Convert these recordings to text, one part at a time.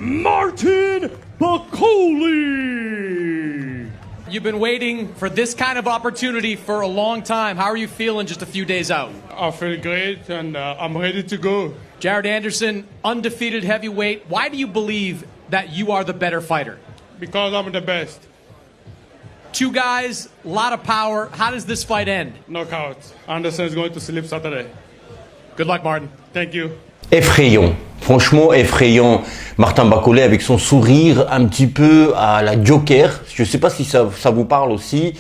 Martin Bakole. You've been waiting for this kind of opportunity for a long time. How are you feeling just a few days out? I feel great and I'm ready to go. Jared Anderson, undefeated heavyweight. Why do you believe that you are the better fighter? Because I'm the best. Two guys, a lot of power. How does this fight end? Knockout. Anderson is going to sleep Saturday. Good luck, Martin. Thank you. Effrayant, franchement effrayant. Martin Bakole avec son sourire un petit peu à la Joker. Je ne sais pas si ça vous parle aussi.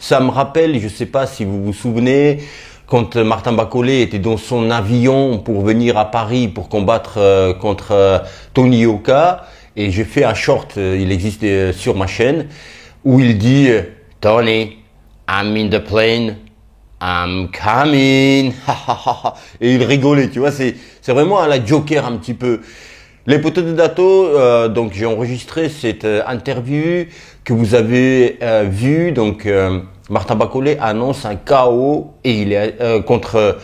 Ça me rappelle, je ne sais pas si vous vous souvenez, quand Martin Bakole était dans son avion pour venir à Paris pour combattre contre Tony Yoka. Et j'ai fait un short, il existe sur ma chaîne, où il dit « Tony, I'm in the plane, I'm coming ». Et il rigolait, tu vois, c'est vraiment à la Joker un petit peu. Les poteaux de Dato, donc j'ai enregistré cette interview que vous avez vue. Donc Martin Bakole annonce un KO et il est contre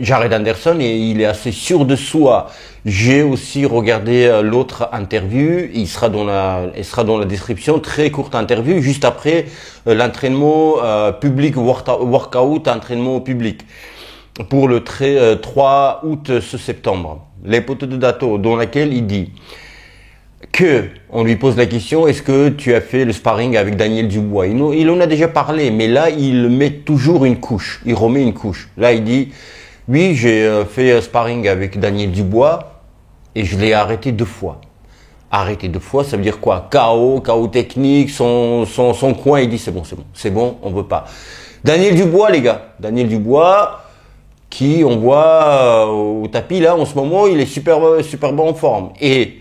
Jared Anderson et il est assez sûr de soi. J'ai aussi regardé l'autre interview, il sera dans la description, très courte interview, juste après l'entraînement public, workout, entraînement public, pour le 3 août ce septembre. Les poteaux de Dato, dans laquelle il dit que, on lui pose la question, est-ce que tu as fait le sparring avec Daniel Dubois? Il en a déjà parlé, mais là il met toujours une couche, il remet une couche. Là il dit, oui, j'ai fait sparring avec Daniel Dubois et je l'ai arrêté 2 fois. Arrêté 2 fois, ça veut dire quoi? KO technique, son coin, il dit c'est bon, on veut pas. Daniel Dubois, les gars, Daniel Dubois, qui on voit au tapis là en ce moment, il est super bon en forme. Et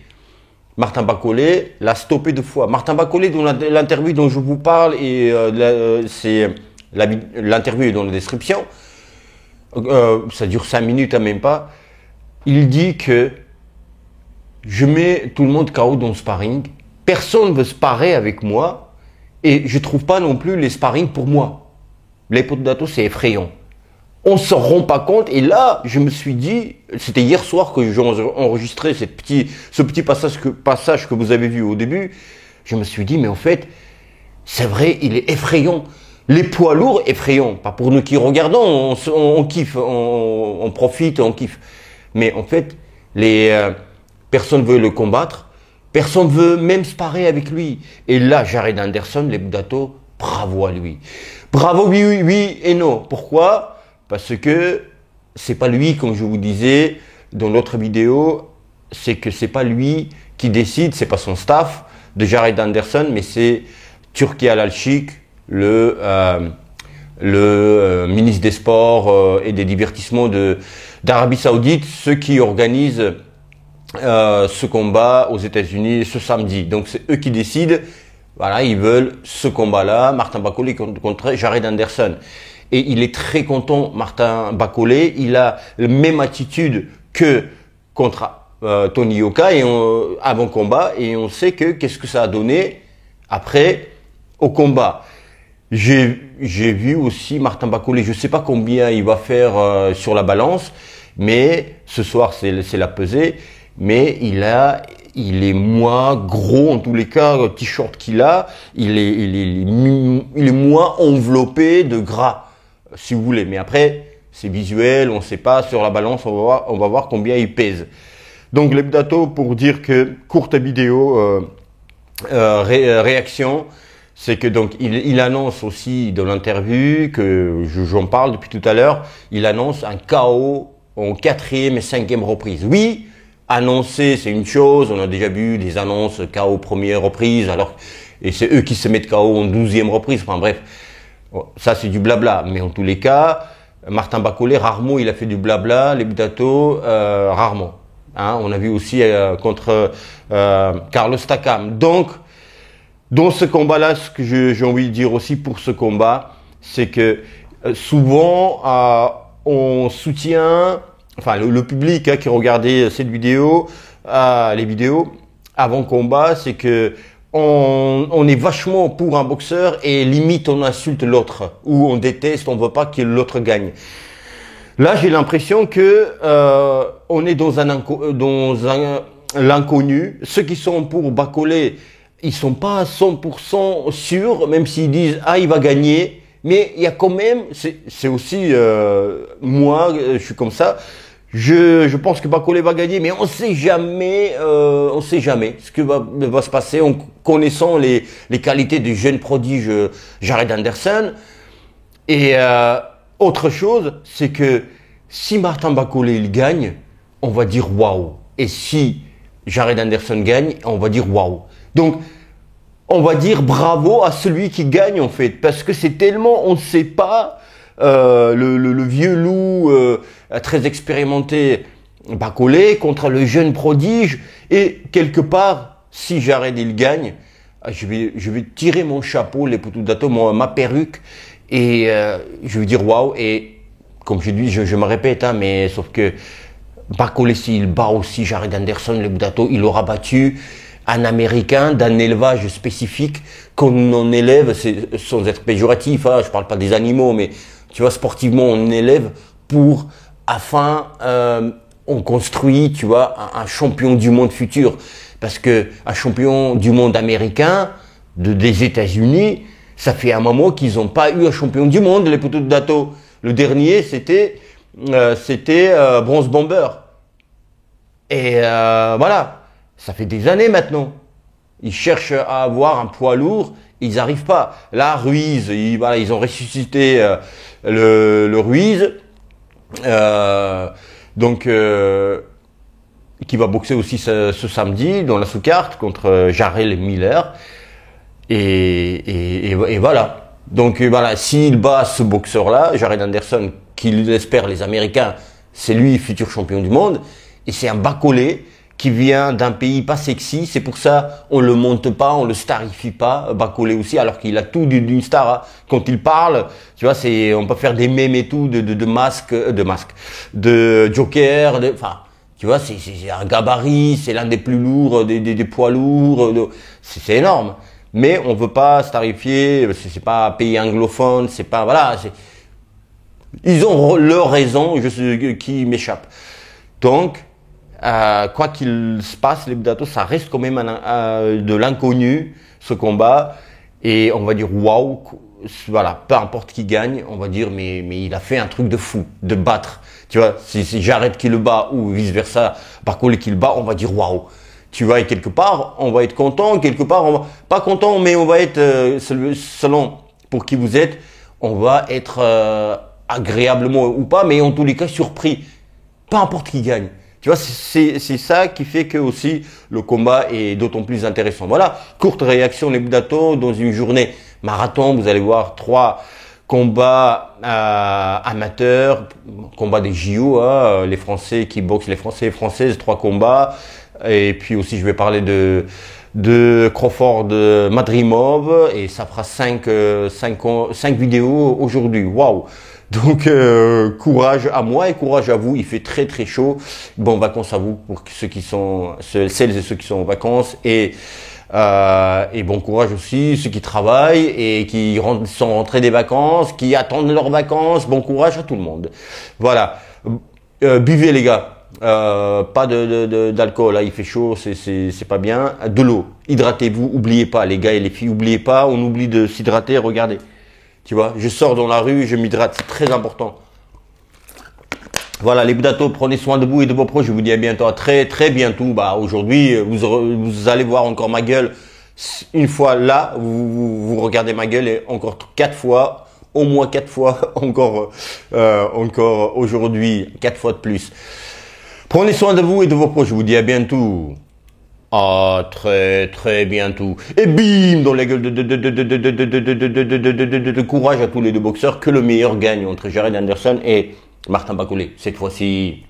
Martin Bakole l'a stoppé 2 fois. Martin Bakole, dans l'interview dont je vous parle, et l'interview est dans la description, ça dure 5 minutes, même pas. Il dit que je mets tout le monde KO dans le sparring, personne ne veut sparer avec moi et je trouve pas non plus les sparring pour moi. Les poteaux de Dato, c'est effrayant. On se rend pas compte et là, je me suis dit, c'était hier soir que j'ai enregistré ce petit passage que vous avez vu au début. Je me suis dit, mais en fait, c'est vrai, il est effrayant. Les poids lourds, effrayants. Pas pour nous qui regardons, on kiffe, on profite, on kiffe. Mais en fait, personne veut le combattre, personne veut même sparer avec lui. Et là, Jared Anderson, les Dato, bravo à lui. Bravo oui et non. Pourquoi? Parce que c'est pas lui, comme je vous disais dans l'autre vidéo, c'est que c'est pas lui qui décide, c'est pas son staff de Jared Anderson, mais c'est Turki Al-Sheikh, le ministre des Sports et des Divertissements d'Arabie Saoudite, ceux qui organisent ce combat aux États-Unis ce samedi. Donc c'est eux qui décident. Voilà, ils veulent ce combat-là, Martin Bakole contre Jared Anderson. Et il est très content, Martin Bakole. Il a la même attitude que contre Tony Yoka et avant combat. Et on sait qu'est-ce que ça a donné après au combat. J'ai vu aussi Martin Bakole, je ne sais pas combien il va faire sur la balance, mais ce soir c'est la pesée, mais il est moins gros en tous les cas, le t-shirt qu'il a, il est moins enveloppé de gras, si vous voulez. Mais après, c'est visuel, on ne sait pas, sur la balance, on va voir combien il pèse. Donc les Dato, pour dire que, courte vidéo, réaction, c'est que donc il annonce aussi dans l'interview que j'en parle depuis tout à l'heure, il annonce un KO en 4e et 5e reprise. Oui, annoncer c'est une chose, on a déjà vu des annonces KO première reprise, alors et c'est eux qui se mettent KO en 12e reprise. Enfin bref, ça c'est du blabla. Mais en tous les cas, Martin Bakole rarement il a fait du blabla, les Dato rarement. Hein, on a vu aussi contre Carlos Takam. Donc dans ce combat-là, ce que j'ai envie de dire aussi pour ce combat, c'est que souvent on soutient, enfin le public qui regardait cette vidéo, les vidéos avant combat, c'est que on est vachement pour un boxeur et limite on insulte l'autre ou on déteste, on veut pas que l'autre gagne. Là, j'ai l'impression que on est dans l'inconnu. Ceux qui sont pour Baccolé, ils sont pas à 100% sûrs, même s'ils disent ah il va gagner. Mais il y a quand même, c'est aussi moi, je suis comme ça. Je pense que Baccolé va gagner, mais on sait jamais ce que va se passer en connaissant les qualités du jeune prodige Jared Anderson. Et autre chose, c'est que si Martin Baccolé il gagne, on va dire waouh. Et si Jared Anderson gagne, on va dire waouh. Donc on va dire bravo à celui qui gagne en fait, parce que c'est tellement on ne sait pas. Le vieux loup très expérimenté Baccolé contre le jeune prodige, et quelque part si Jared il gagne, je vais tirer mon chapeau, les poutous d'Ato, ma perruque, et je vais dire waouh. Et comme je dis, je me répète, hein, mais sauf que Baccolé s'il bat aussi Jared Anderson, les Budato, il aura battu un Américain d'un élevage spécifique qu'on élève, sans être péjoratif, hein, je parle pas des animaux, mais tu vois, sportivement, on élève afin on construit, tu vois, un champion du monde futur. Parce que un champion du monde américain, des États-Unis, ça fait un moment qu'ils n'ont pas eu un champion du monde, les poteaux de Dato. Le dernier, c'était Bronze Bomber. Et voilà, ça fait des années maintenant. Ils cherchent à avoir un poids lourd, ils n'arrivent pas. Là, Ruiz, ils ont ressuscité le Ruiz, qui va boxer aussi ce samedi dans la sous-carte contre Jarrell Miller. Et voilà. Donc voilà, s'il bat ce boxeur-là, Jared Anderson, qu'il espère les Américains, c'est lui futur champion du monde. Et c'est un Baccolé qui vient d'un pays pas sexy, c'est pour ça on le monte pas, on le starifie pas, Baccolé aussi, alors qu'il a tout d'une star. Hein. Quand il parle, tu vois, on peut faire des mèmes et tout, de masque, de joker, enfin, tu vois, c'est un gabarit, c'est l'un des plus lourds, des poids lourds, c'est énorme. Mais on veut pas starifier, c'est pas un pays anglophone, c'est pas, voilà, ils ont leur raison, qui m'échappe. Donc, quoi qu'il se passe, les Budato, ça reste quand même de l'inconnu, ce combat. Et on va dire, waouh, voilà, peu importe qui gagne, on va dire, mais il a fait un truc de fou, de battre. Tu vois, si Jared qui le bat ou vice versa, Baccolé qui le bat, on va dire, waouh. Tu vois, et quelque part, on va être content, quelque part, pas content, mais on va être, selon pour qui vous êtes, on va être agréablement ou pas, mais en tous les cas surpris. Peu importe qui gagne. Tu vois, c'est ça qui fait que aussi le combat est d'autant plus intéressant. Voilà, courte réaction les Budato dans une journée marathon. Vous allez voir 3 combats amateurs, combats des JO, hein, les Français qui boxent, les Français et Françaises, 3 combats. Et puis aussi, je vais parler de Crawford Madrimov, et ça fera 5 vidéos aujourd'hui. Waouh! Donc courage à moi et courage à vous, il fait très très chaud. Bonnes vacances à vous pour celles et ceux qui sont en vacances, et bon courage aussi ceux qui travaillent et qui sont rentrés des vacances, qui attendent leurs vacances. Bon courage à tout le monde. Voilà, buvez les gars, pas d'alcool, là il fait chaud, c'est pas bien. De l'eau, hydratez-vous, oubliez pas les gars et les filles, oubliez pas, on oublie de s'hydrater, regardez. Tu vois, je sors dans la rue, je m'hydrate, c'est très important. Voilà, les Budato, prenez soin de vous et de vos proches. Je vous dis à bientôt, à très très bientôt. Bah aujourd'hui, vous allez voir encore ma gueule. Une fois là, vous regardez ma gueule, et encore 4 fois, au moins 4 fois, encore aujourd'hui, 4 fois de plus. Prenez soin de vous et de vos proches. Je vous dis à bientôt. À très très bientôt. Et bim dans la gueule de courage à tous les 2 boxeurs. Que le meilleur gagne entre Jared Anderson et Martin Baccolé cette fois-ci.